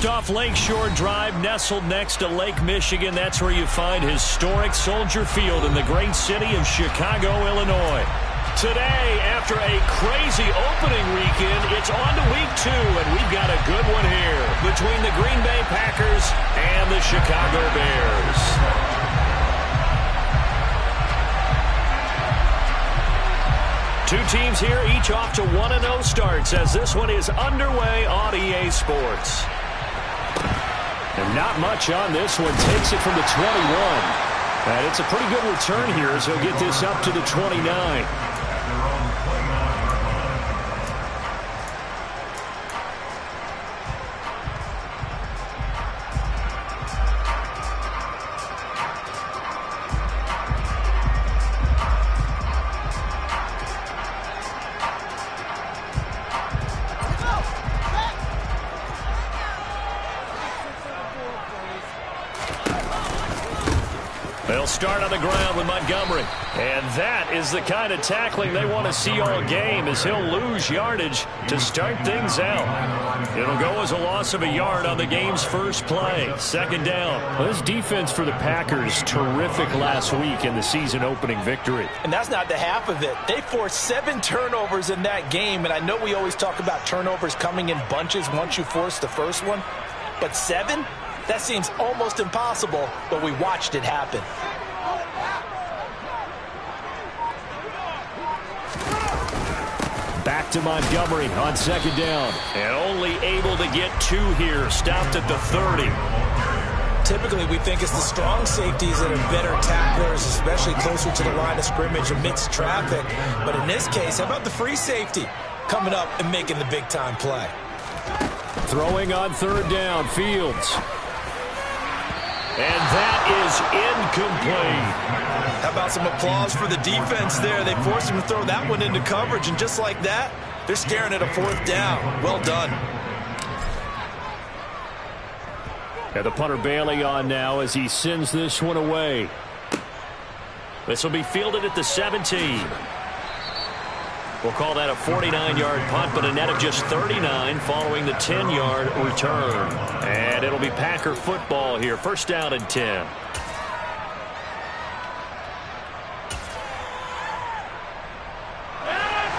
Off Lakeshore Drive, nestled next to Lake Michigan. That's where you find historic Soldier Field in the great city of Chicago, Illinois. Today, after a crazy opening weekend, it's on to week 2, and we've got a good one here between the Green Bay Packers and the Chicago Bears. Two teams here, each off to 1-0 starts as this one is underway on EA Sports. And not much on this one. Takes it from the 21. And it's a pretty good return here as he'll get this up to the 29. They'll start on the ground with Montgomery. And that is the kind of tackling they want to see all game as he'll lose yardage to start things out. It'll go as a loss of a yard on the game's first play. Second down. Well, this defense for the Packers, terrific last week in the season-opening victory. And that's not the half of it. They forced 7 turnovers in that game, and I know we always talk about turnovers coming in bunches once you force the first one. But 7? That seems almost impossible, but we watched it happen. Back to Montgomery on second down. And only able to get 2 here. Stopped at the 30. Typically, we think it's the strong safeties that are better tacklers, especially closer to the line of scrimmage amidst traffic. But in this case, how about the free safety coming up and making the big-time play? Throwing on third down, Fields. And that is incomplete. How about some applause for the defense there? They forced him to throw that one into coverage, and just like that, they're staring at a 4th down. Well done. And the punter Bailey on now as he sends this one away. This will be fielded at the 17. We'll call that a 49-yard punt, but a net of just 39 following the 10-yard return. And it'll be Packer football here. First down and 10.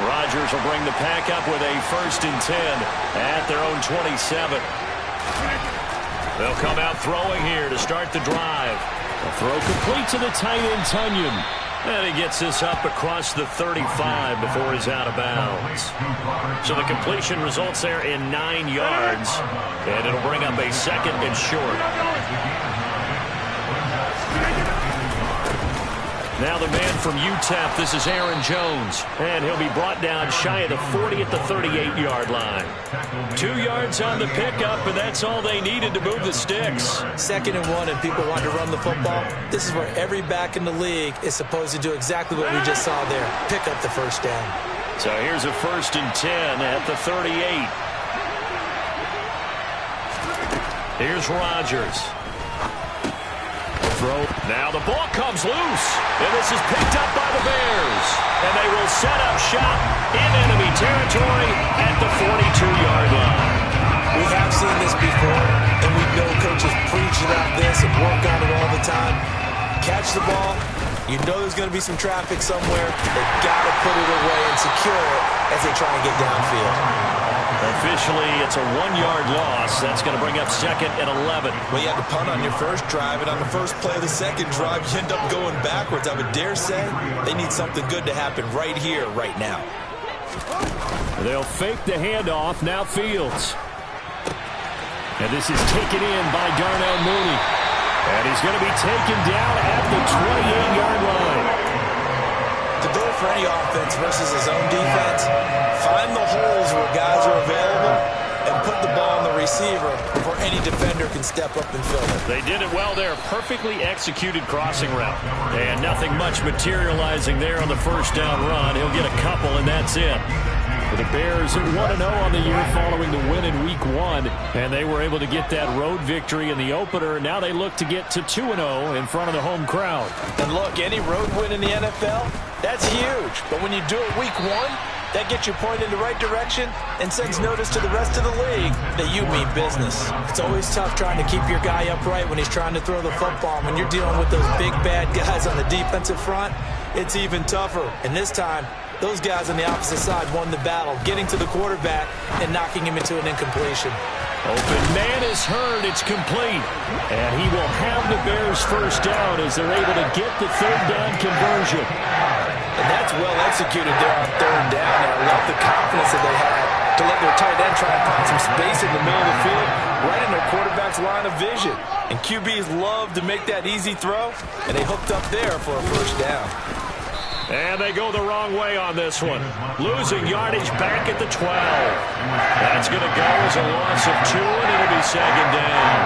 Rodgers will bring the Pack up with a first and 10 at their own 27. They'll come out throwing here to start the drive. A throw complete to the tight end, Tunyon. And he gets this up across the 35 before he's out of bounds. So the completion results there in 9 yards. And it'll bring up a second and short. Now the man from UTEP, this is Aaron Jones. And he'll be brought down shy of the 40 at the 38-yard line. 2 yards on the pickup, and that's all they needed to move the sticks. Second and 1, and people want to run the football. This is where every back in the league is supposed to do exactly what we just saw there. Pick up the first down. So here's a first and 10 at the 38. Here's Rodgers. Throw. Now the ball comes loose, and this is picked up by the Bears. And they will set up shop in enemy territory at the 42-yard line. We have seen this before, and we know coaches preach about this and work on it all the time. Catch the ball. You know there's going to be some traffic somewhere. They've got to put it away and secure it as they try and get downfield. Officially, it's a 1-yard loss. That's going to bring up second and 11. Well, you had to punt on your first drive, and on the first play of the second drive, you end up going backwards. I would dare say they need something good to happen right here, right now. They'll fake the handoff. Now Fields. And this is taken in by Darnell Mooney. And he's going to be taken down at the 28-yard line. The goal for any offense versus his own defense, find the holes where guys are available and put the ball on the receiver before any defender can step up and fill it. They did it well there. Perfectly executed crossing route. And nothing much materializing there on the first down run. He'll get a couple, and that's it. For the Bears, 1-0 on the year following the win in Week 1. And they were able to get that road victory in the opener. Now they look to get to 2-0 in front of the home crowd. And look, any road win in the NFL, that's huge. But when you do it Week 1, That gets you pointed in the right direction and sends notice to the rest of the league that you mean business. It's always tough trying to keep your guy upright when he's trying to throw the football. When you're dealing with those big, bad guys on the defensive front, it's even tougher. And this time, those guys on the opposite side won the battle, getting to the quarterback and knocking him into an incompletion. Open man is heard. It's complete. And he will have the Bears first down as they're able to get the third down conversion. And that's well executed there on third down. And I love the confidence that they had to let their tight end try and find some space in the middle of the field, right in their quarterback's line of vision. And QBs love to make that easy throw, and they hooked up there for a first down. And they go the wrong way on this one. Losing yardage back at the 12. That's going to go as a loss of 2, and it'll be second down.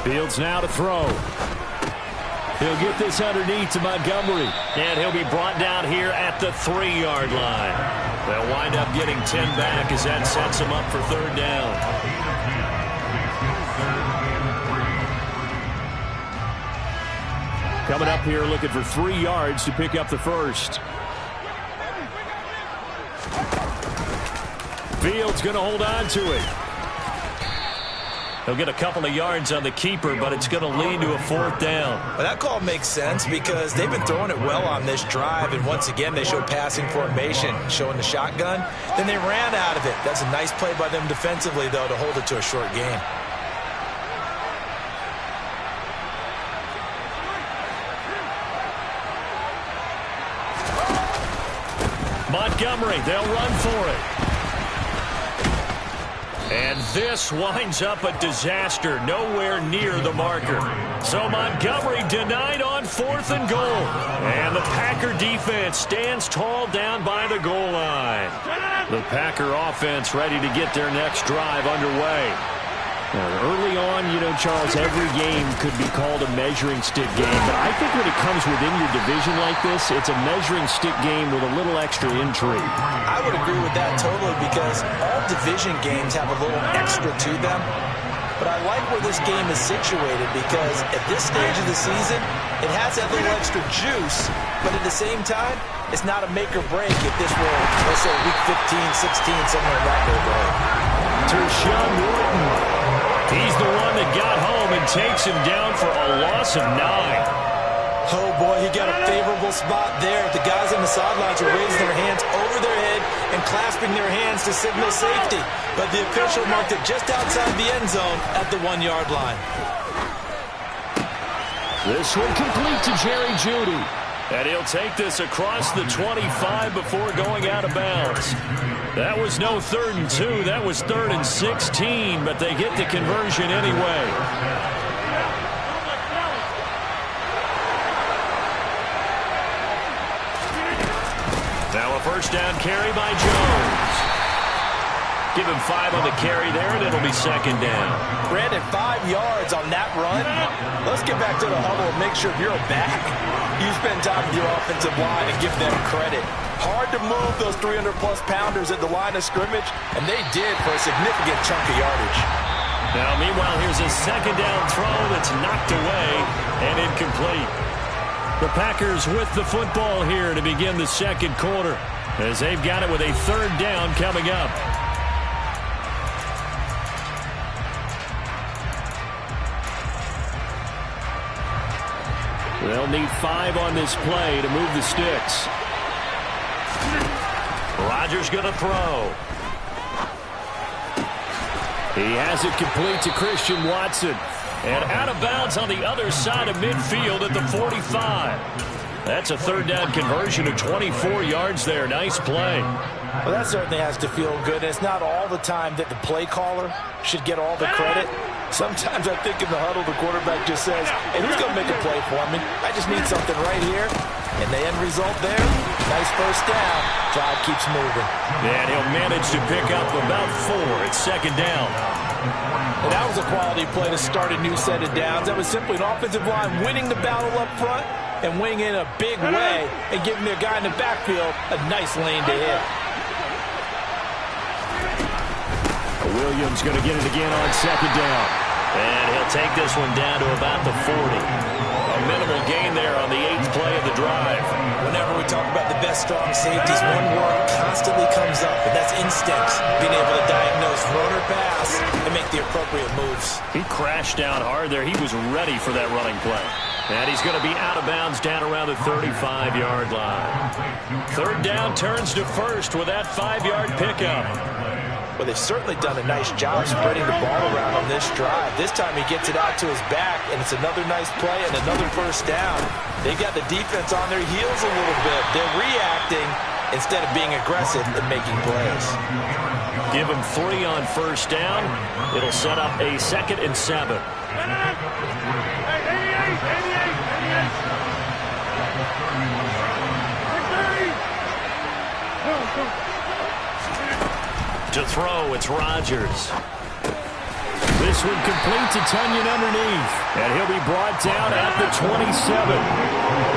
Fields now to throw. He'll get this underneath to Montgomery. And he'll be brought down here at the 3-yard line. They'll wind up getting 10 back as that sets them up for third down. Coming up here looking for 3 yards to pick up the first. Fields going to hold on to it. He'll get a couple of yards on the keeper, but it's going to lead to a fourth down. Well, that call makes sense because they've been throwing it well on this drive, and once again they showed passing formation, showing the shotgun. Then they ran out of it. That's a nice play by them defensively, though, to hold it to a short game. Montgomery, they'll run for it. And this winds up a disaster, nowhere near the marker. So Montgomery denied on 4th and goal. And the Packer defense stands tall down by the goal line. The Packer offense ready to get their next drive underway. Early on, you know, Charles, every game could be called a measuring stick game. But I think when it comes within your division like this, it's a measuring stick game with a little extra intrigue. I would agree with that totally because all division games have a little extra to them. But I like where this game is situated because at this stage of the season, it has that little extra juice. But at the same time, it's not a make or break if this were, let's say, week 15, 16, somewhere in that neighborhood. Tershawn Wharton. He's the one that got home and takes him down for a loss of 9. Oh, boy, he got a favorable spot there. The guys on the sidelines are raising their hands over their head and clasping their hands to signal safety. But the official marked it just outside the end zone at the 1-yard line. This one complete to Jerry Jeudy. And he'll take this across the 25 before going out of bounds. That was no 3rd and 2. That was 3rd and 16, but they get the conversion anyway. Now a first down carry by Jones. Give him 5 on the carry there, and it'll be second down. Brandon, 5 yards on that run. Let's get back to the huddle and make sure you're back. You spend time with your offensive line and give them credit. Hard to move those 300-plus pounders at the line of scrimmage, and they did for a significant chunk of yardage. Now, meanwhile, here's a second down throw that's knocked away and incomplete. The Packers with the football here to begin the second quarter as they've got it with a third down coming up. They'll need 5 on this play to move the sticks. Rodgers going to throw. He has it complete to Christian Watson. And out of bounds on the other side of midfield at the 45. That's a third down conversion of 24 yards there. Nice play. Well, that certainly has to feel good. It's not all the time that the play caller should get all the credit. Sometimes I think in the huddle, the quarterback just says, hey, who's going to make a play for me? I just need something right here. And the end result there, nice first down. Drive keeps moving. And he'll manage to pick up about 4 at second down. And that was a quality play to start a new set of downs. That was simply an offensive line winning the battle up front and winning in a big way and giving their guy in the backfield a nice lane to hit. Williams going to get it again on second down. And he'll take this one down to about the 40. A minimal gain there on the 8th play of the drive. Whenever we talk about the best strong safeties, one word constantly comes up, and that's instincts. Being able to diagnose run or pass and make the appropriate moves. He crashed down hard there. He was ready for that running play. And he's going to be out of bounds down around the 35-yard line. Third down turns to first with that 5-yard pickup. Well, they've certainly done a nice job spreading the ball around on this drive. This time he gets it out to his back, and it's another nice play and another first down. They've got the defense on their heels a little bit. They're reacting instead of being aggressive and making plays. Give him 3 on first down. It'll set up a 2nd and 7. To throw, it's Rodgers. This one complete to Tonyan underneath. And he'll be brought down at the 27.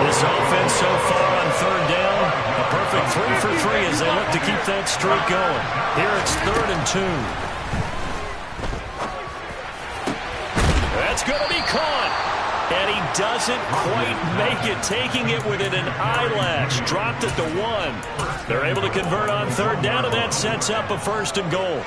This offense so far on third down, a perfect 3 for 3 as they look to keep that streak going. Here it's 3rd and 2. That's going to be caught. And he doesn't quite make it, taking it within an eyelash. Dropped at the 1. They're able to convert on third down, and that sets up a 1st and goal.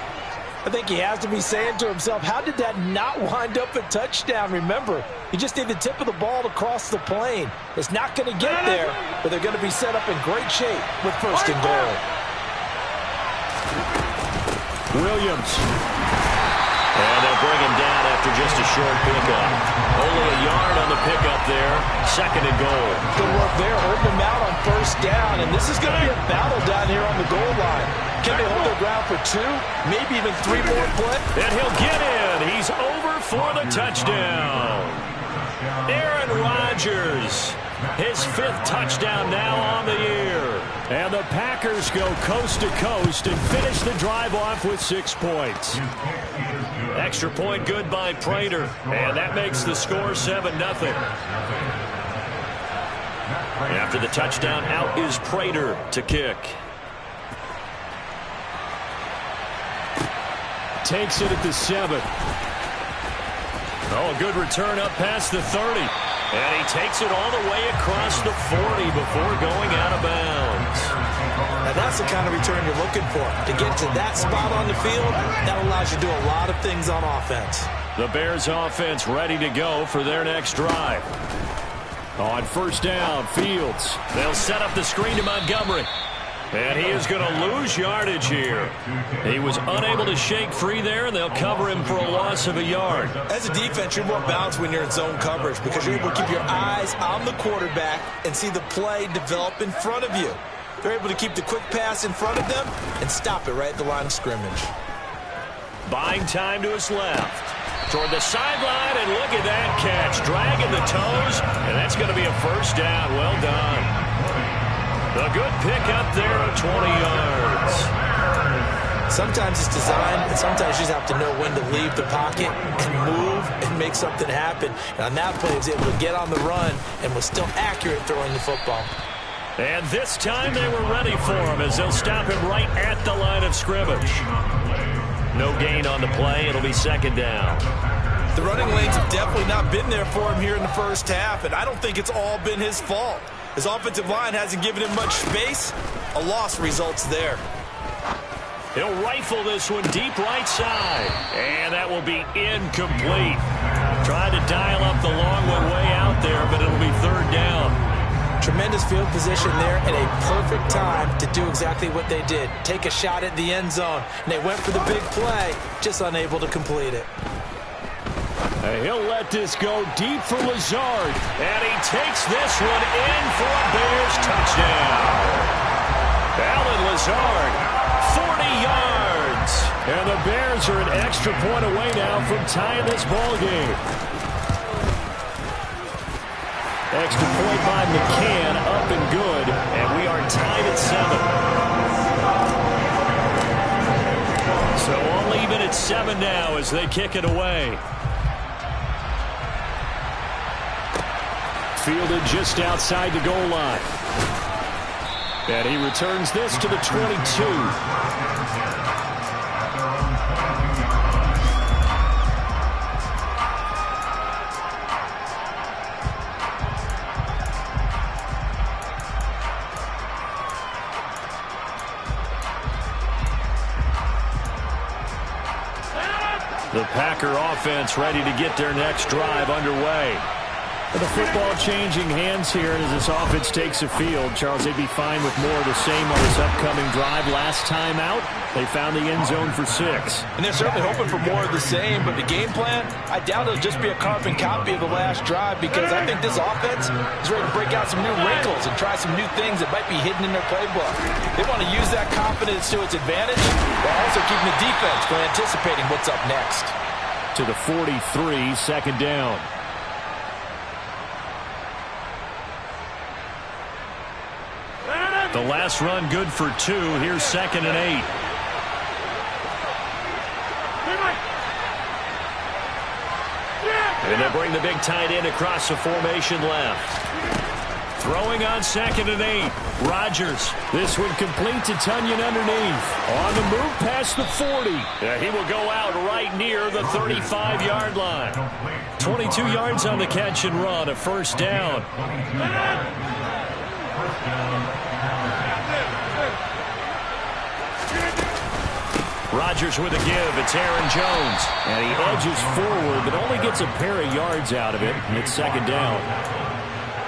I think he has to be saying to himself, how did that not wind up a touchdown? Remember, you just need the tip of the ball to cross the plane. It's not going to get there, but they're going to be set up in great shape with 1st and goal. Williams. And they'll bring him down after just a short pickup. Only a yard on the pickup there. 2nd and goal. Good work there, holding him out on 1st down. And this is going to be a battle down here on the goal line. Can they hold their ground for 2? Maybe even 3 more plays? And he'll get in. He's over for the touchdown. Aaron Rodgers. His 5th touchdown now on the year. And the Packers go coast to coast and finish the drive off with 6 points. Extra point good by Prater. And that makes the score 7-0. After the touchdown, out is Prater to kick. Takes it at the 7. Oh, a good return up past the 30. And he takes it all the way across the 40 before going out of bounds. Now that's the kind of return you're looking for. To get to that spot on the field, that allows you to do a lot of things on offense. The Bears offense ready to go for their next drive. On first down, Fields. They'll set up the screen to Montgomery. And he is going to lose yardage here. He was unable to shake free there, and they'll cover him for a loss of a yard. As a defense, you're more balanced when you're in zone coverage because you're able to keep your eyes on the quarterback and see the play develop in front of you. They're able to keep the quick pass in front of them and stop it right at the line of scrimmage. Buying time to his left. Toward the sideline, and look at that catch. Dragging the toes, and that's going to be a 1st down. Well done. A good pickup there of 20 yards. Sometimes it's designed, and sometimes you just have to know when to leave the pocket and move and make something happen. And on that play, he was able to get on the run and was still accurate throwing the football. And this time they were ready for him as they'll stop him right at the line of scrimmage. No gain on the play. It'll be 2nd down. The running lanes have definitely not been there for him here in the first half, and I don't think it's all been his fault. His offensive line hasn't given him much space. A loss results there. He'll rifle this one deep right side. And that will be incomplete. Tried to dial up the long one way out there, but it'll be 3rd down. Tremendous field position there at a perfect time to do exactly what they did. Take a shot at the end zone. And they went for the big play, just unable to complete it. He'll let this go deep for Lazard. And he takes this one in for a Bears touchdown. Allen Lazard, 40 yards. And the Bears are an extra point away now from tying this ball game. Extra point by McCann, up and good. And we are tied at 7. So all even at 7 now as they kick it away. Fielded just outside the goal line. And he returns this to the 22. The Packer offense ready to get their next drive underway. The football changing hands here as this offense takes the field. Charles, they'd be fine with more of the same on this upcoming drive. Last time out, they found the end zone for 6. And they're certainly hoping for more of the same, but the game plan, I doubt it'll just be a carbon copy of the last drive, because I think this offense is ready to break out some new wrinkles and try some new things that might be hidden in their playbook. They want to use that confidence to its advantage while also keeping the defense from anticipating what's up next. To the 43, second down. The last run good for 2. Here's 2nd and 8. And they bring the big tight end across the formation left. Throwing on 2nd and 8. Rodgers. This one complete to Tunyon underneath. On the move past the 40. He will go out right near the 35-yard line. 22 yards on the catch and run. A first down. Rodgers with a give. It's Aaron Jones. And he edges forward, but only gets a pair of yards out of it. And it's 2nd down.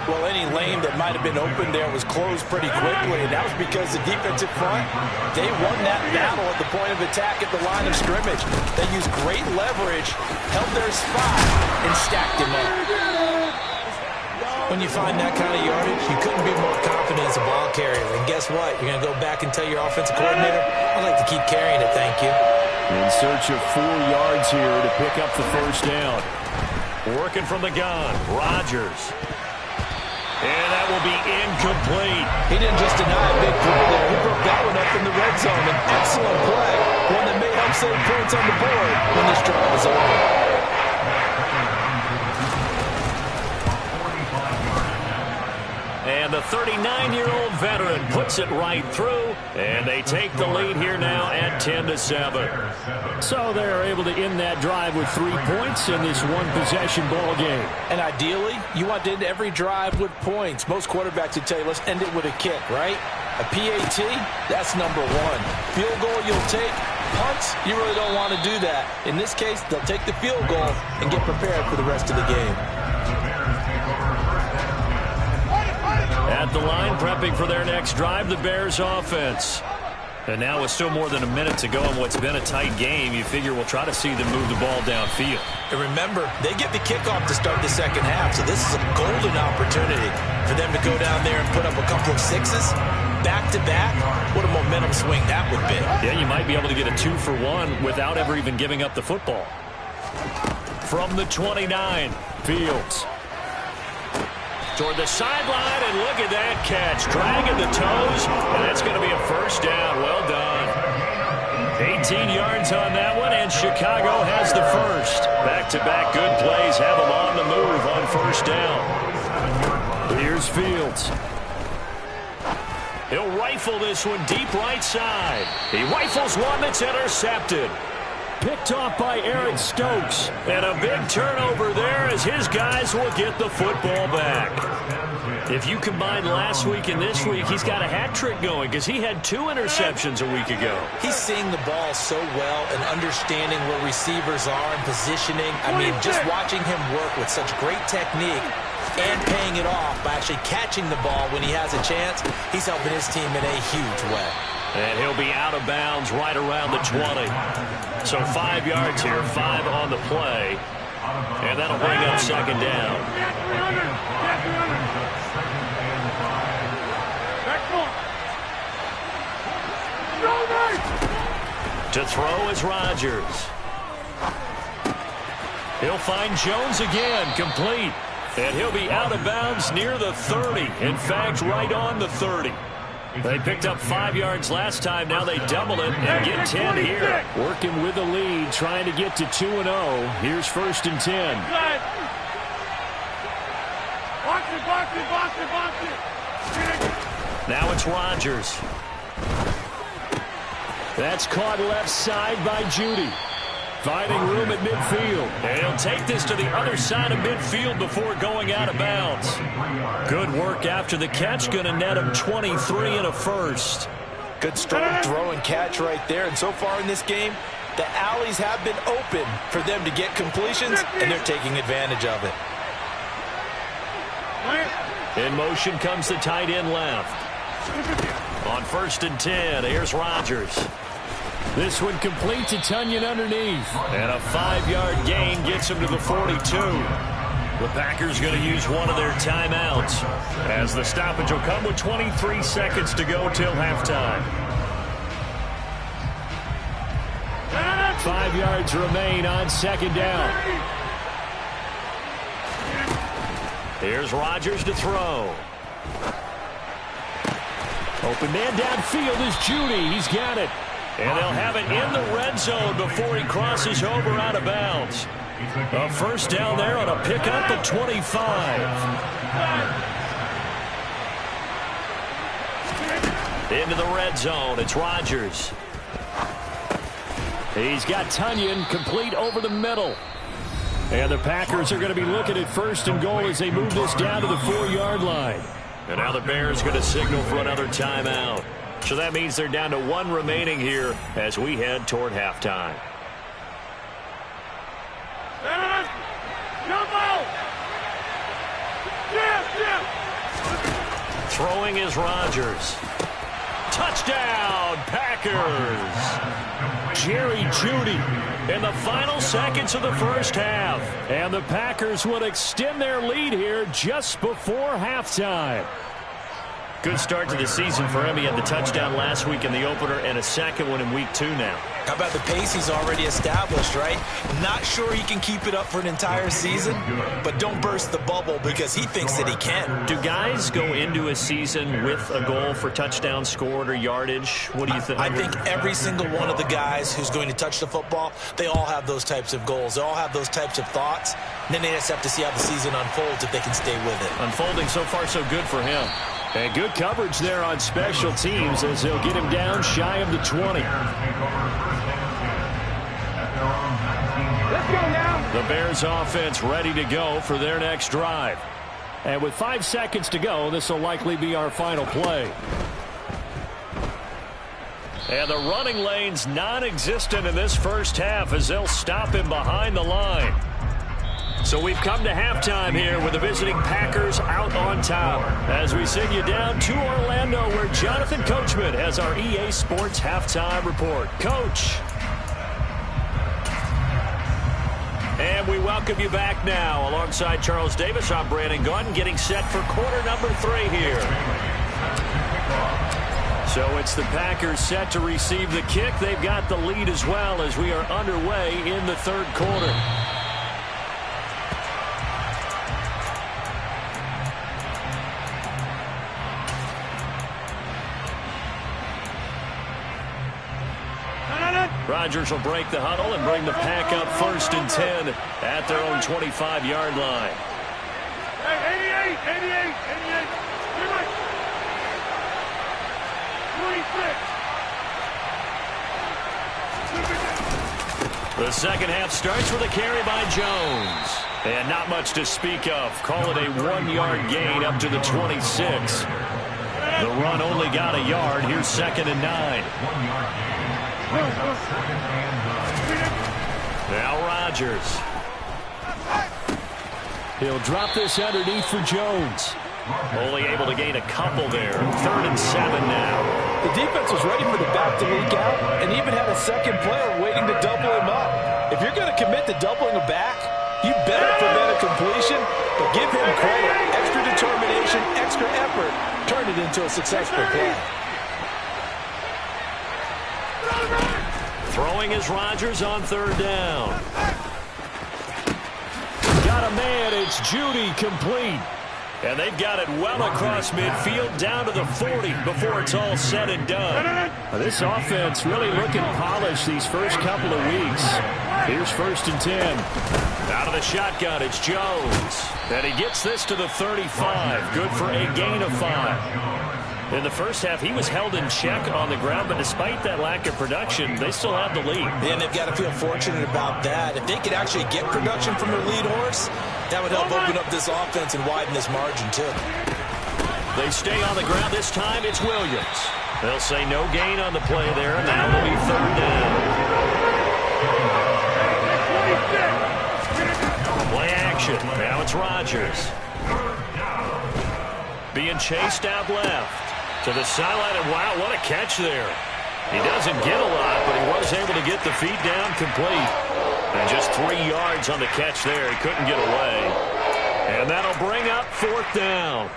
Well, any lane that might have been open there was closed pretty quickly, and that was because the defensive front, they won that battle at the point of attack at the line of scrimmage. They used great leverage, held their spot, and stacked him up. When you find that kind of yardage, you couldn't be more confident as a ball carrier. And guess what? You're going to go back and tell your offensive coordinator, I'd like to keep carrying it, thank you. In search of 4 yards here to pick up the first down. Working from the gun, Rodgers. And that will be incomplete. He didn't just deny a big throw there. He broke that one up in the red zone. An excellent play. One that may help save points on the board when this drive is over. And the 39-year-old veteran puts it right through, and they take the lead here now at 10-7. So they're able to end that drive with 3 points in this one-possession ball game. And ideally, you want to end every drive with points. Most quarterbacks would tell you, let's end it with a kick, right? A PAT, that's number 1. Field goal you'll take. Punts, you really don't want to do that. In this case, they'll take the field goal and get prepared for the rest of the game. At the line, prepping for their next drive, the Bears offense. And now with still more than a minute to go in what's been a tight game, you figure we'll try to see them move the ball downfield. And remember, they get the kickoff to start the second half, so this is a golden opportunity for them to go down there and put up a couple of 6s. Back-to-back, what a momentum swing that would be. Yeah, you might be able to get a 2-for-1 without ever even giving up the football. From the 29, Fields. Toward the sideline, and look at that catch. Dragging the toes, and that's going to be a first down. Well done. 18 yards on that one, and Chicago has the first. Back-to-back good plays have them on the move on first down. Here's Fields. He'll rifle this one deep right side. He rifles one that's intercepted. Picked off by Eric Stokes. And a big turnover there as his guys will get the football back. If you combine last week and this week, he's got a hat trick going because he had 2 interceptions a week ago. He's seeing the ball so well and understanding where receivers are and positioning. I mean, just watching him work with such great technique and paying it off by actually catching the ball when he has a chance, he's helping his team in a huge way. And he'll be out of bounds right around the 20. So 5 yards here, 5 on the play. And that'll bring up second down. To throw is Rodgers. He'll find Jones again, complete. And he'll be out of bounds near the 30. In fact, right on the 30. They picked up 5 yards last time. Now they double it and get 10 here. Working with the lead, trying to get to 2-0. Here's first and 10. Now it's Rodgers. That's caught left side by Judy. Finding room at midfield. And he'll take this to the other side of midfield before going out of bounds. Good work after the catch. Going to net him 23 and a first. Good strong throw and catch right there. And so far in this game, The alleys have been open for them to get completions, and they're taking advantage of it. In motion comes the tight end left. On 1st and 10, here's Rodgers. This one complete to Tonyan underneath. And a 5-yard gain gets him to the 42. The Packers going to use one of their timeouts, as the stoppage will come with 23 seconds to go till halftime. 5 yards remain on 2nd down. Here's Rodgers to throw. Open man downfield is Judy. He's got it. And they'll have it in the red zone before he crosses over out of bounds. A 1st down there on a pickup at 25. Into the red zone. It's Rodgers. He's got Tonyan complete over the middle. And the Packers are going to be looking at 1st and goal as they move this down to the 4-yard line. And now the Bears going to signal for another timeout. So that means they're down to 1 remaining here as we head toward halftime. Throwing is Rodgers. Touchdown, Packers! Jerry Jeudy in the final seconds of the 1st half. And the Packers would extend their lead here just before halftime. Good start to the season for him. He had the touchdown last week in the opener and a 2nd one in week 2 now. How about the pace he's already established, right? Not sure he can keep it up for an entire season, but don't burst the bubble because he thinks that he can. Do guys go into a season with a goal for touchdowns scored or yardage? What do you think? I think every single one of the guys who's going to touch the football, they all have those types of goals. They all have those types of thoughts. And then they just have to see how the season unfolds if they can stay with it. Unfolding so far so good for him. And good coverage there on special teams as they'll get him down shy of the 20. Let's go now. The Bears offense ready to go for their next drive. And with 5 seconds to go, this will likely be our final play. And the running lane's non-existent in this 1st half as they'll stop him behind the line. So we've come to halftime here with the visiting Packers out on top as we send you down to Orlando where Jonathan Coachman has our EA Sports halftime report. Coach. And we welcome you back now. Alongside Charles Davis, I'm Brandon Gunn getting set for quarter number 3 here. So it's the Packers set to receive the kick. They've got the lead as well as we are underway in the 3rd quarter. Rodgers will break the huddle and bring the pack up 1st and 10 at their own 25-yard line. Hey, 88. 26. The 2nd half starts with a carry by Jones. And not much to speak of. Call it a 1-yard gain up to the 26. The run only got a yard. Here's 2nd and 9. Now Rodgers. He'll drop this underneath for Jones. Only able to gain a couple there. 3rd and 7 now. The defense was ready for the back to leak out and even had a 2nd player waiting to double him up. If you're going to commit to doubling a back, you better prevent a completion, but give him credit. Extra determination, extra effort, turn it into a successful play. Throwing is Rodgers on 3rd down. Got a man, it's Jeudy complete. And they've got it well across midfield down to the 40 before it's all said and done. This offense really looking polished these first couple of weeks. Here's 1st and 10. Out of the shotgun, it's Jones. And he gets this to the 35. Good for a gain of 5. In the 1st half, he was held in check on the ground, but despite that lack of production, they still have the lead. And they've got to feel fortunate about that. If they could actually get production from their lead horse, that would help open up this offense and widen this margin, too. They stay on the ground. This time, it's Williams. They'll say no gain on the play there, and now it'll be 3rd down. Play action. Now it's Rodgers. Being chased out left to the sideline. And wow, what a catch there. He doesn't get a lot, but he was able to get the feet down complete. And just 3 yards on the catch there. He couldn't get away. And that'll bring up 4th down.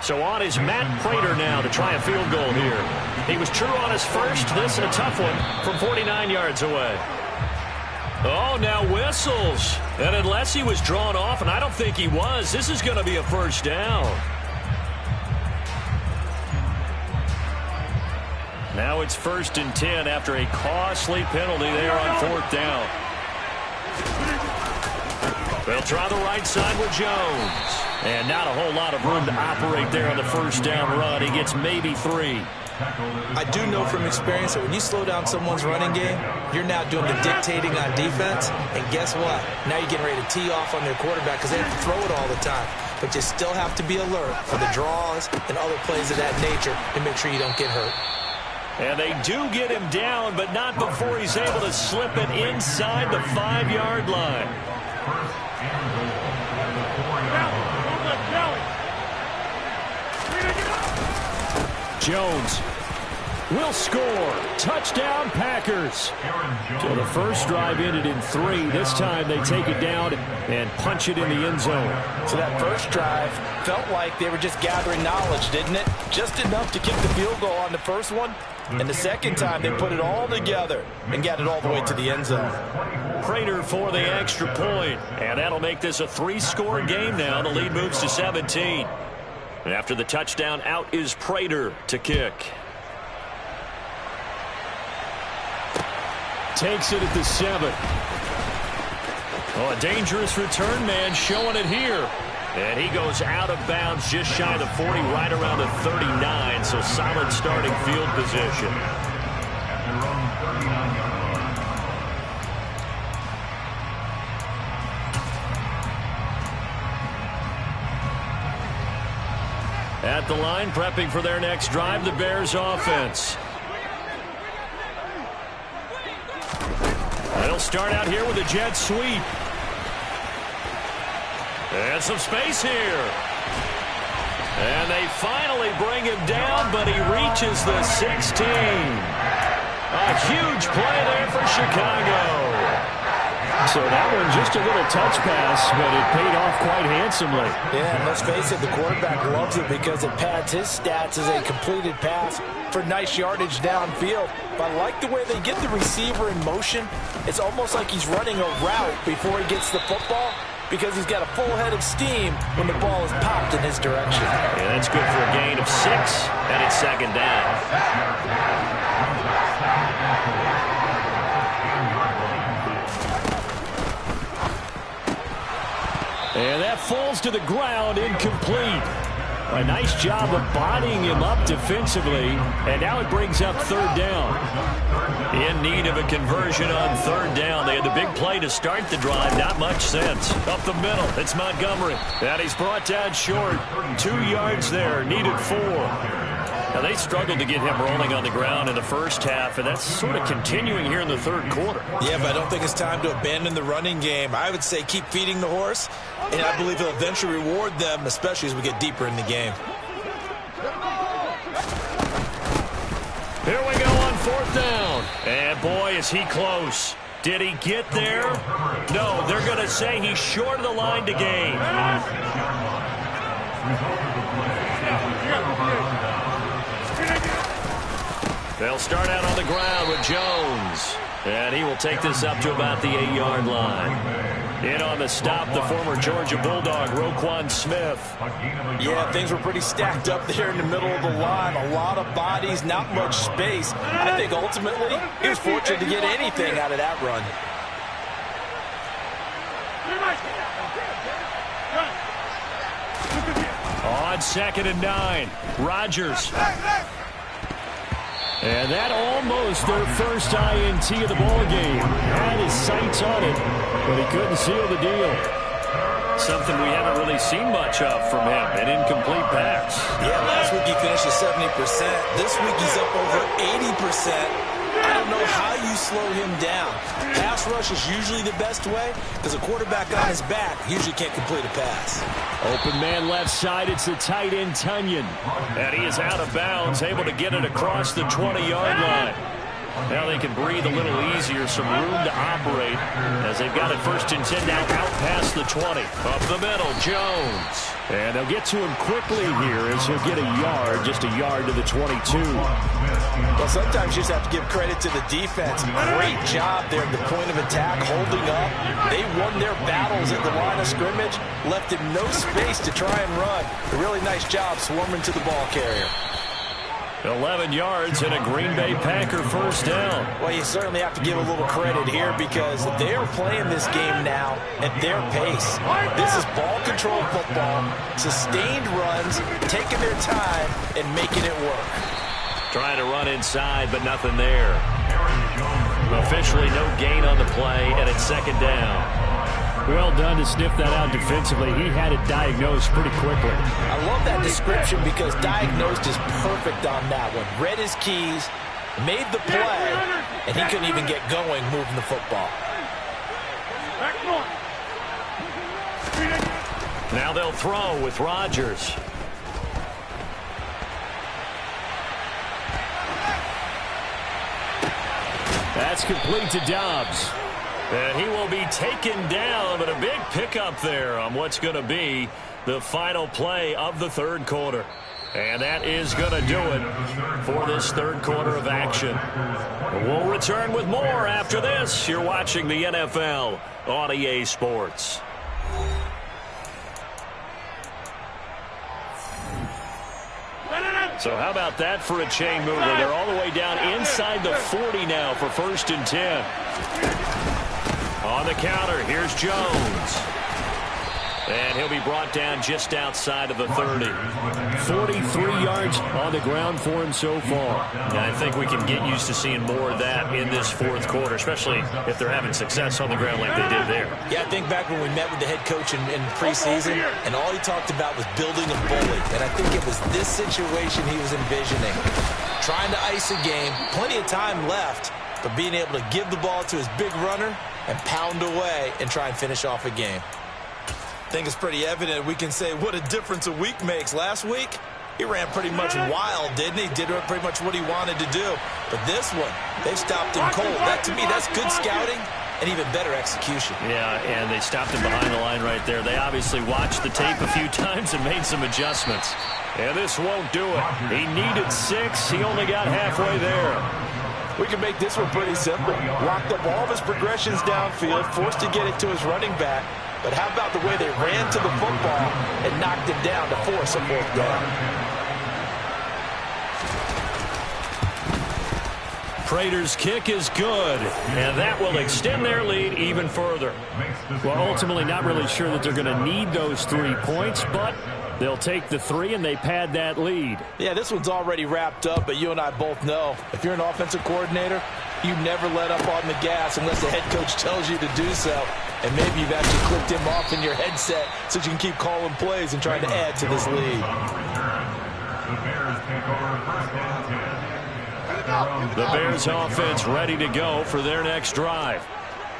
So on is Matt Prater now to try a field goal here. He was true on his first. This a tough one from 49 yards away. Oh, now whistles. And unless he was drawn off, and I don't think he was, this is going to be a 1st down. Now it's 1st and 10 after a costly penalty there on 4th down. They'll try the right side with Jones. And not a whole lot of room to operate there on the 1st down run. He gets maybe 3. I do know from experience that when you slow down someone's running game, you're now doing the dictating on defense. And guess what? Now you're getting ready to tee off on their quarterback because they have to throw it all the time. But you still have to be alert for the draws and other plays of that nature to make sure you don't get hurt. And they do get him down, but not before he's able to slip it inside the 5-yard line. Jones will score. Touchdown, Packers. So the first drive ended in 3. This time they take it down and punch it in the end zone. So that first drive felt like they were just gathering knowledge, didn't it? Just enough to kick the field goal on the first one. And the second time they put it all together and got it all the way to the end zone. Prater for the extra point. And that'll make this a 3-score game now. The lead moves to 17. And after the touchdown, out is Prater to kick. Takes it at the 7. Oh, a dangerous return man showing it here. And he goes out of bounds just shy of the 40, right around the 39. So solid starting field position. At the line, prepping for their next drive, the Bears offense. They'll start out here with a jet sweep. And some space here. And they finally bring him down, but he reaches the 16. A huge play there for Chicago. So that one just a little touch pass, but it paid off quite handsomely. Yeah, and let's face it, the quarterback loves it because it pads his stats as a completed pass for nice yardage downfield. But I like the way they get the receiver in motion. It's almost like he's running a route before he gets the football because he's got a full head of steam when the ball is popped in his direction. Yeah, that's good for a gain of 6, and it's 2nd down. And that falls to the ground, incomplete. A nice job of bodying him up defensively, and now it brings up 3rd down. In need of a conversion on 3rd down. They had the big play to start the drive. Not much sense. Up the middle, it's Montgomery. And he's brought down short. 2 yards there, needed 4. Now, they struggled to get him rolling on the ground in the first half, and that's sort of continuing here in the 3rd quarter. Yeah, but I don't think it's time to abandon the running game. I would say keep feeding the horse, and I believe he'll eventually reward them, especially as we get deeper in the game. Here we go on 4th down. And, boy, is he close. Did he get there? No, they're going to say he's short of the line to gain. They'll start out on the ground with Jones. And he will take this up to about the 8-yard line. In on the stop, the former Georgia Bulldog, Roquan Smith. Yeah, things were pretty stacked up there in the middle of the line. A lot of bodies, not much space. I think ultimately he was fortunate to get anything out of that run. On 2nd and 9, Rodgers. And that almost their first INT of the ballgame. Had his sights on it, but he couldn't seal the deal. Something we haven't really seen much of from him, an incomplete pass. Yeah, last week he finished at 70%. This week he's up over 80%. I don't know how you slow him down. Pass rush is usually the best way because a quarterback on his back usually can't complete a pass. Open man left side. It's the tight end, Tunyon. And he is out of bounds, able to get it across the 20-yard line. Now they can breathe a little easier, some room to operate as they've got it 1st and 10 now out past the 20. Up the middle, Jones. And they'll get to him quickly here as he'll get a yard, just a yard to the 22. Well, sometimes you just have to give credit to the defense. Great job there at the point of attack, holding up. They won their battles at the line of scrimmage, left him no space to try and run. A really nice job swarming to the ball carrier. 11 yards and a Green Bay Packer 1st down. Well, you certainly have to give a little credit here because they are playing this game now at their pace. This is ball control football, sustained runs, taking their time and making it work. Trying to run inside, but nothing there. Officially no gain on the play, and it's 2nd down. Well done to sniff that out defensively. He had it diagnosed pretty quickly. I love that description because diagnosed is perfect on that one. Read his keys, made the play, and he couldn't even get going moving the football. Now they'll throw with Rodgers. That's complete to Dobbs. And he will be taken down, but a big pickup there on what's going to be the final play of the 3rd quarter. And that is going to do it for this 3rd quarter of action. We'll return with more after this. You're watching the NFL on EA Sports. So how about that for a chain mover? They're all the way down inside the 40 now for 1st and 10. On the counter, here's Jones. And he'll be brought down just outside of the 30. 43 yards on the ground for him so far. And I think we can get used to seeing more of that in this 4th quarter, especially if they're having success on the ground like they did there. Yeah, I think back when we met with the head coach in preseason, and all he talked about was building a bully. And I think it was this situation he was envisioning. Trying to ice a game, plenty of time left, but being able to give the ball to his big runner and pound away and try and finish off a game. I think it's pretty evident we can say what a difference a week makes. Last week, he ran pretty much wild, didn't he? Did pretty much what he wanted to do. But this one, they stopped him cold. That, to me, that's good scouting and even better execution. Yeah, and they stopped him behind the line right there. They obviously watched the tape a few times and made some adjustments. And this won't do it. He needed 6. He only got halfway there. We can make this one pretty simple. Locked up all of his progressions downfield, forced to get it to his running back. But how about the way they ran to the football and knocked him down to force a 4th down? Prater's kick is good, and that will extend their lead even further. Well, ultimately not really sure that they're going to need those 3 points, but they'll take the 3 and they pad that lead. Yeah, this one's already wrapped up, but you and I both know if you're an offensive coordinator, you never let up on the gas unless the head coach tells you to do so. And maybe you've actually clicked him off in your headset so you can keep calling plays and trying to add to this lead. The Bears offense ready to go for their next drive.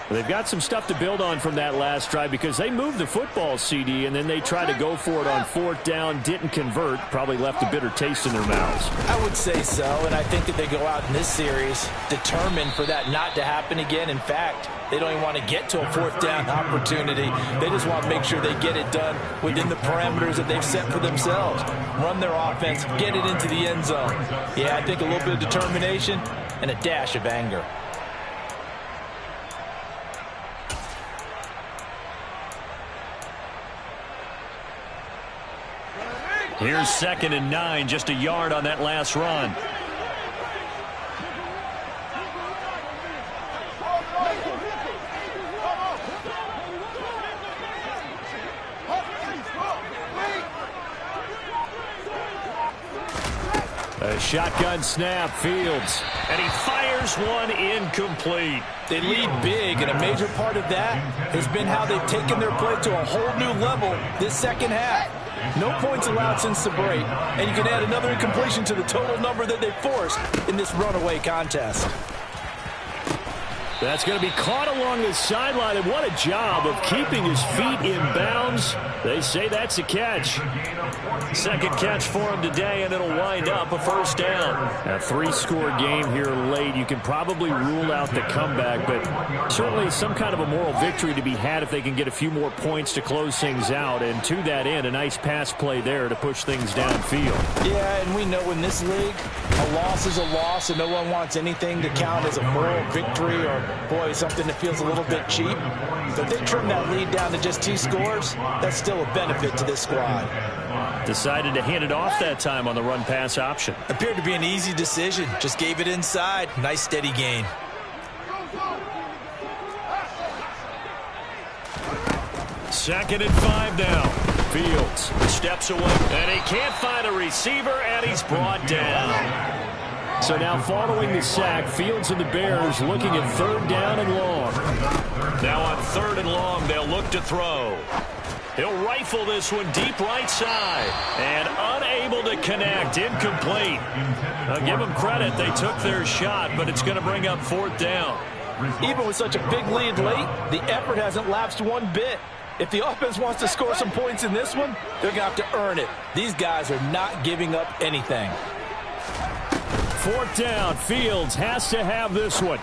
They've got some stuff to build on from that last drive because they moved the football, CD, and then they tried to go for it on 4th down, didn't convert, probably left a bitter taste in their mouths. I would say so, and I think that they go out in this series determined for that not to happen again. In fact, they don't even want to get to a 4th down opportunity. They just want to make sure they get it done within the parameters that they've set for themselves. Run their offense, get it into the end zone. Yeah, I think a little bit of determination and a dash of anger. Here's 2nd and 9, just a yard on that last run. A shotgun snap, Fields, and he fires one incomplete. They lead big, and a major part of that has been how they've taken their play to a whole new level this second half. No points allowed since the break, and you can add another incompletion to the total number that they forced in this runaway contest. That's going to be caught along the sideline, and what a job of keeping his feet in bounds. They say that's a catch. Second catch for him today, and it'll wind up a first down. A 3-score game here late. You can probably rule out the comeback, but certainly some kind of a moral victory to be had if they can get a few more points to close things out. And to that end, a nice pass play there to push things downfield. Yeah, and we know in this league, a loss is a loss, and no one wants anything to count as a moral victory or, boy, something that feels a little bit cheap. But if they trim that lead down to just 2 scores, that's still a benefit to this squad. Decided to hand it off that time on the run-pass option. Appeared to be an easy decision. Just gave it inside. Nice steady gain. Second and 5 now. Fields steps away, and he can't find a receiver, and he's brought down. So now following the sack, Fields and the Bears looking at 3rd down and long. Now on 3rd and long, they'll look to throw. He'll rifle this one deep right side, and unable to connect, incomplete. I'll give them credit, they took their shot, but it's going to bring up 4th down. Even with such a big lead late, the effort hasn't lapsed one bit. If the offense wants to score some points in this one, they're going to have to earn it. These guys are not giving up anything. 4th down, Fields has to have this one.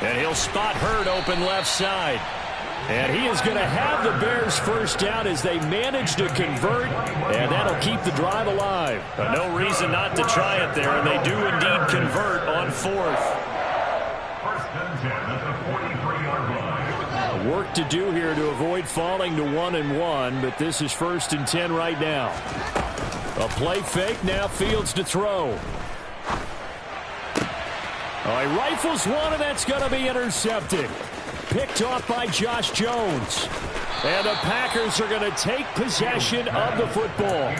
And he'll spot Hurd open left side. And he is going to have the Bears first down as they manage to convert, and that'll keep the drive alive. But no reason not to try it there, and they do indeed convert on 4th. Work to do here to avoid falling to 1-1, but this is 1st and 10 right now. A play fake, now Fields to throw. Oh, he rifles one, and that's going to be intercepted. Picked off by Josh Jones. And the Packers are going to take possession of the football.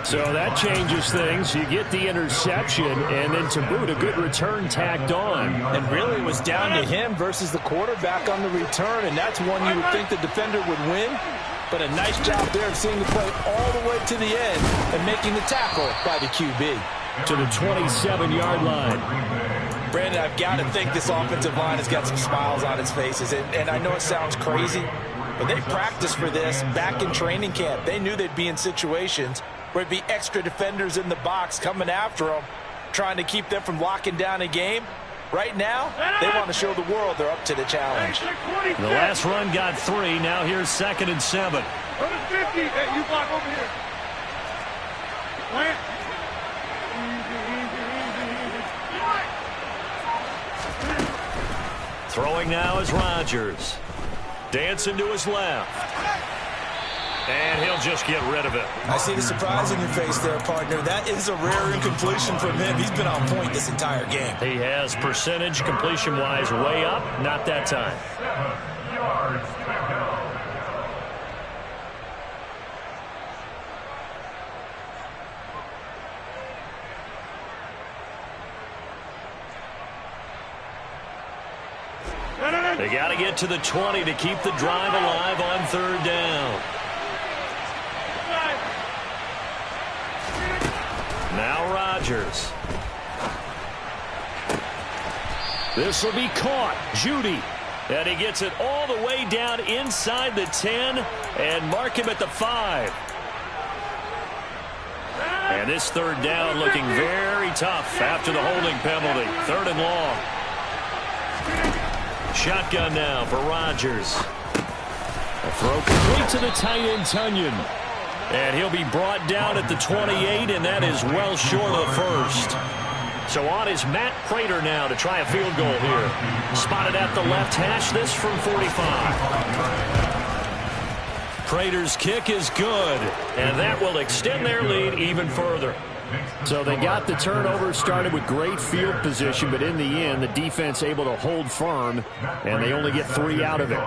So that changes things. You get the interception, and then to boot, a good return tacked on. And really it was down to him versus the quarterback on the return, and that's one you would think the defender would win. But a nice job there of seeing the play all the way to the end and making the tackle by the QB. To the 27-yard line. Brandon, I've got to think this offensive line has got some smiles on its faces. And I know it sounds crazy, but they practiced for this back in training camp. They knew they'd be in situations where it'd be extra defenders in the box coming after them, trying to keep them from locking down a game. Right now, they want to show the world they're up to the challenge. The last run got 3. Now here's 2nd and 7. Go to 50. Hey, you block over here. Plant. Throwing now is Rodgers. Dancing to his left. And he'll just get rid of it. I see the surprise in your face there, partner. That is a rare incompletion from him. He's been on point this entire game. He has percentage completion-wise way up. Not that time. 7 yards. They got to get to the 20 to keep the drive alive on 3rd down. Now Rodgers. This will be caught. Judy. And he gets it all the way down inside the 10 and mark him at the 5. And this 3rd down looking very tough after the holding penalty. 3rd and long. Shotgun now for Rodgers. A throw complete to the tight end, Tunyon. And he'll be brought down at the 28, and that is well short of the first. So on is Matt Prater now to try a field goal here. Spotted at the left hash, this from 45. Prater's kick is good, and that will extend their lead even further. So they got the turnover, started with great field position, but in the end, the defense able to hold firm, and they only get 3 out of it.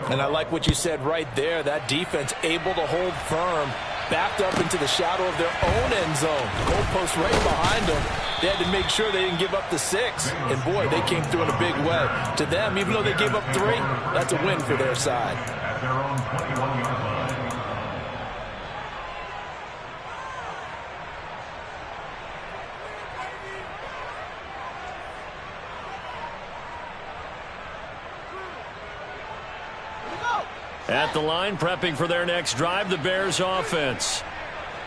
And I like what you said right there. That defense able to hold firm, backed up into the shadow of their own end zone. Goalpost right behind them. They had to make sure they didn't give up the 6. And, boy, they came through in a big way. To them, even though they gave up 3, that's a win for their side. At their own 21-yard line. At the line, prepping for their next drive, the Bears offense.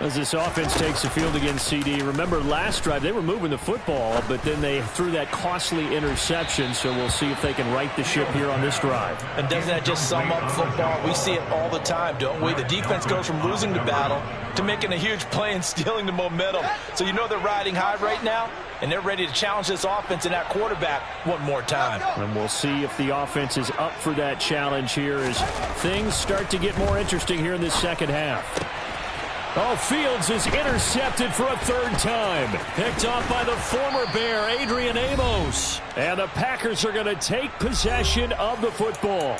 As this offense takes the field against CD, remember last drive they were moving the football, but then they threw that costly interception, so we'll see if they can right the ship here on this drive. And doesn't that just sum up football? We see it all the time, don't we? The defense goes from losing the battle to making a huge play and stealing the momentum. So you know they're riding high right now, and they're ready to challenge this offense and that quarterback one more time. And we'll see if the offense is up for that challenge here as things start to get more interesting here in this second half. Oh, Fields is intercepted for a third time. Picked off by the former Bear, Adrian Amos. And the Packers are going to take possession of the football.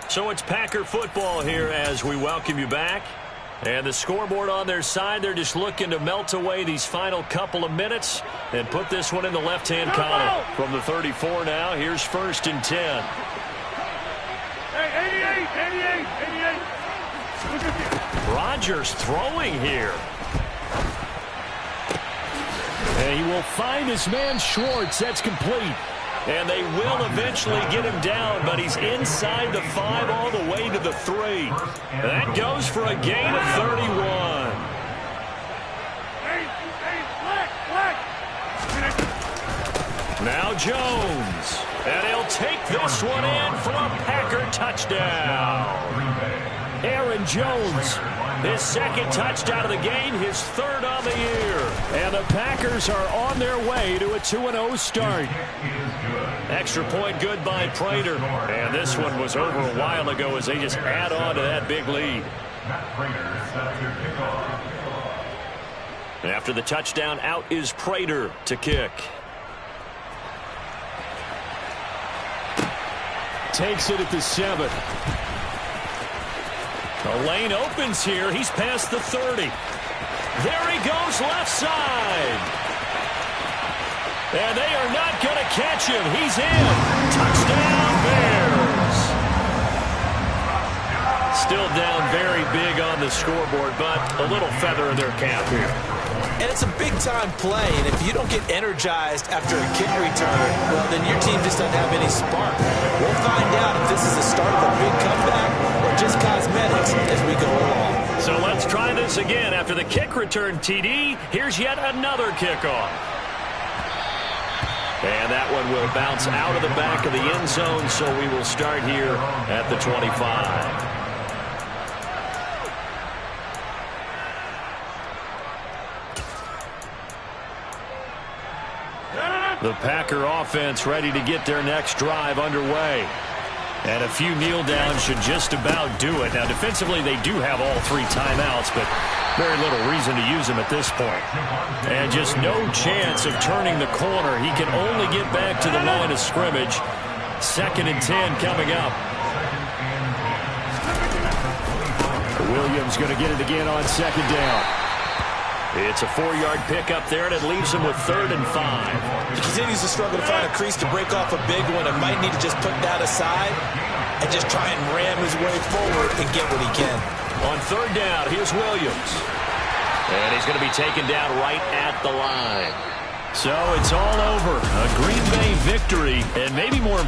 So it's Packer football here as we welcome you back. And the scoreboard on their side, they're just looking to melt away these final couple of minutes and put this one in the left-hand column. From the 34 now, here's 1st and 10. Hey, 88. Look at this. Rodgers throwing here. And he will find his man Schwartz. That's complete. And they will eventually get him down, but he's inside the 5 all the way to the 3. That goes for a gain of 31. Now Jones. And he'll take this one in for a Packer touchdown. Aaron Jones, his second touchdown of the game, his 3rd on the year. And the Packers are on their way to a 2-0 start. Extra point good by Prater. And this one was over a while ago as they just add on to that big lead. After the touchdown, out is Prater to kick. Takes it at the 7. The lane opens here. He's past the 30. There he goes, left side. And they are not going to catch him. He's in. Touchdown, Bears. Still down very big on the scoreboard, but a little feather in their cap here. And it's a big-time play, and if you don't get energized after a kick return, well, then your team just doesn't have any spark. We'll find out if this is the start of a big comeback or just cosmetics as we go along. So let's try this again. After the kick return TD, here's yet another kickoff. And that one will bounce out of the back of the end zone, so we will start here at the 25. The Packer offense ready to get their next drive underway. And a few kneel downs should just about do it. Now, defensively, they do have all 3 timeouts, but very little reason to use them at this point. And just no chance of turning the corner. He can only get back to the line of scrimmage. 2nd and 10 coming up. Williams going to get it again on 2nd down. It's a 4-yard pickup there, and it leaves him with 3rd and 5. He continues to struggle to find a crease to break off a big one and might need to just put that aside and just try and ram his way forward and get what he can. On 3rd down, here's Williams. And he's going to be taken down right at the line. So it's all over. A Green Bay victory, and maybe more